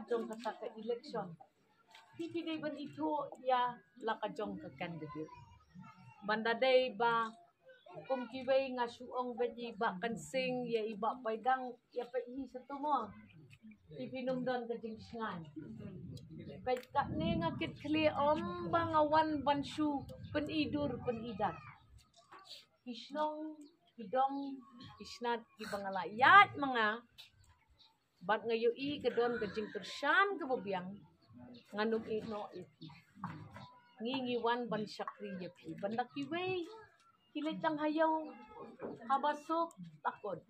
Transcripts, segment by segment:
jong kata ke election. Pipilih ban itu ya lakajong ke candidate. Banda day ba kung kiway nga suong beti ba kansing ya iba paidang ya paihi sa tumo. Pipinumdon ka jing singan. Pagka ni nga kitkli ba nga wan bansyu penidur penidar. Kisnong hidong isnat ibangalayat mga bat ngayo i kadon kajing tersyan kebubiang nganum ino iti ngingiwan ban syakri yapi bandak kiway kilitang hayaw habasok takod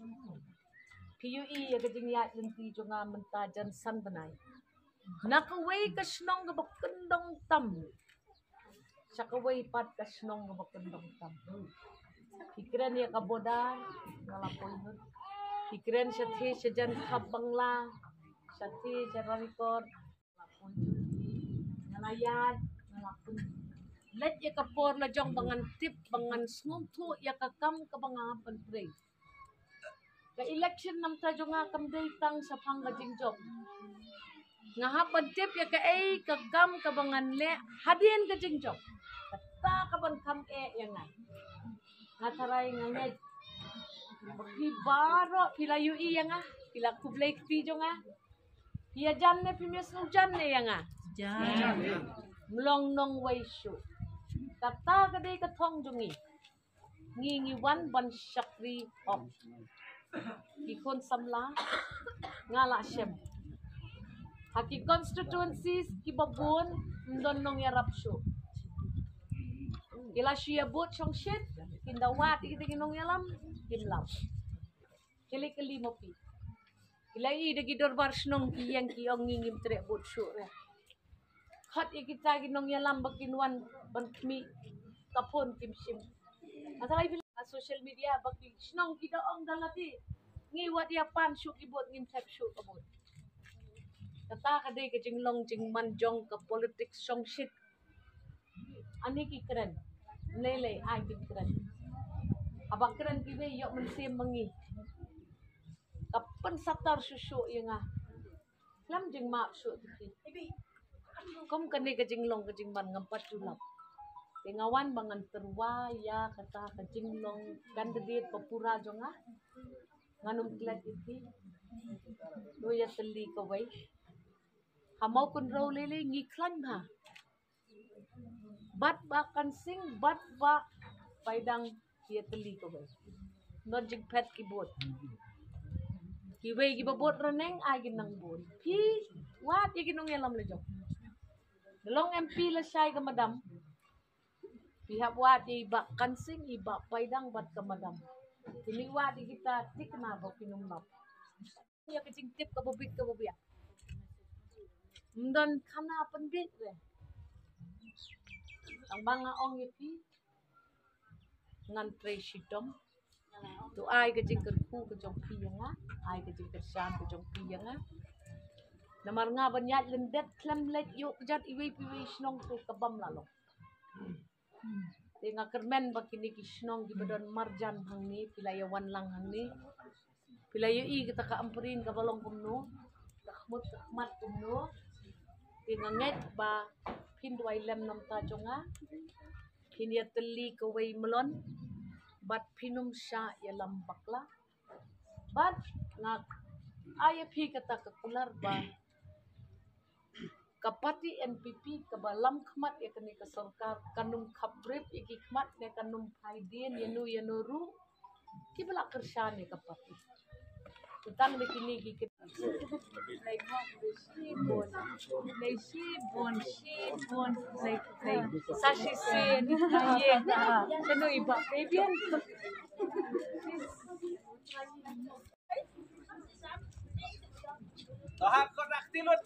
piyu i kajing yat lenti jonga mentajan san banay nakaway kasnong gabakendong tam sakaway pat kasnong gabakendong tam pikiran ya kaboda ngalapoy nun pikiran siya thi siya dyan kabangla siya thi siya record ngalapoy ngalayan ngalapoy let ya kapor na jong bangan tip bangan snuntu ya kakam kabanga panpray ka election nam ta jonga kam tang sa panggajing job nga hapan tip ya ka ay kagam kabangan le hadin kajing job kata kaban kam yang ngataray nga nged baro pila yu iya nga pila kublay video nga pia jan ne pimes no jan ne nga jan mlong nong way show kata kadai kathong jungi ngingi wan ban syakri op ikon samla ngala syem haki constituencies kibabon ndon nong yarap show Kila siya bot siyang shit, kindawat, kita ginong yalam, kimlam. Kili kalimo pi. Kila i dagidor bars nong kiyang kiyong ngingim tre bot syure. Hat ikita ginong yalam bakinwan bantmi kapon kimsim. Masalay bila social media bagi snong kidaong dalati. Ngiwat ya pan syuk ibot ngim tap syuk kabot. Kata kadai kajing long jing manjong ka politics song shit. Ani ki keren. Lele ay keren. Abak keren kiwe yok mensim mengi. Kapan satar susu yang lam jeng mak su ti. Kom kene kajing long kajing ban ngampat julap. Tengawan bangan terwa ya kata kajing long candidate papura jonga. Nganum klat iti. Do ya teli kawai. Hamau kun raw lele ngiklan ba. Bat ba kansing bat ba paidang dia teli ko ba not jig pet keyboard kiwe gibabot reneng ay ginang bot pi wat iginong yalam lejo dalong MP la syay ka madam pihap wat iba kansing iba paidang bat ka madam tiniwa di kita tik na ba kinumnap ya kicing tip ka bubik mdon kana pandit re ang mga ong ipi ngan presidom tu ai kajing kerku kajong piya nga ai kajing kersan kajong piya nga namar nga banyat lendet klam let yuk jat iwi piwi snong tu kabam lalo tinga kermen bakini kisnong gibadon marjan hangni pilayawan lang hangni pilayo i kita ka amperin kabalong kumno kakmut kakmat kumno tinga nget ba Pinduay lem nam ta jonga kinya teli kaway melon bat pinum sya ya lambakla bat nga aya pi kata kakular ba kapati NPP kabalam khmat ya kani ka sarkar kanum khabrip iki khmat ne kanum phaidin yanu ru kibala kersyan ne kapati utang bikini gigit like sibon like sashi sin ye sano iba baby tahap kau nak tilut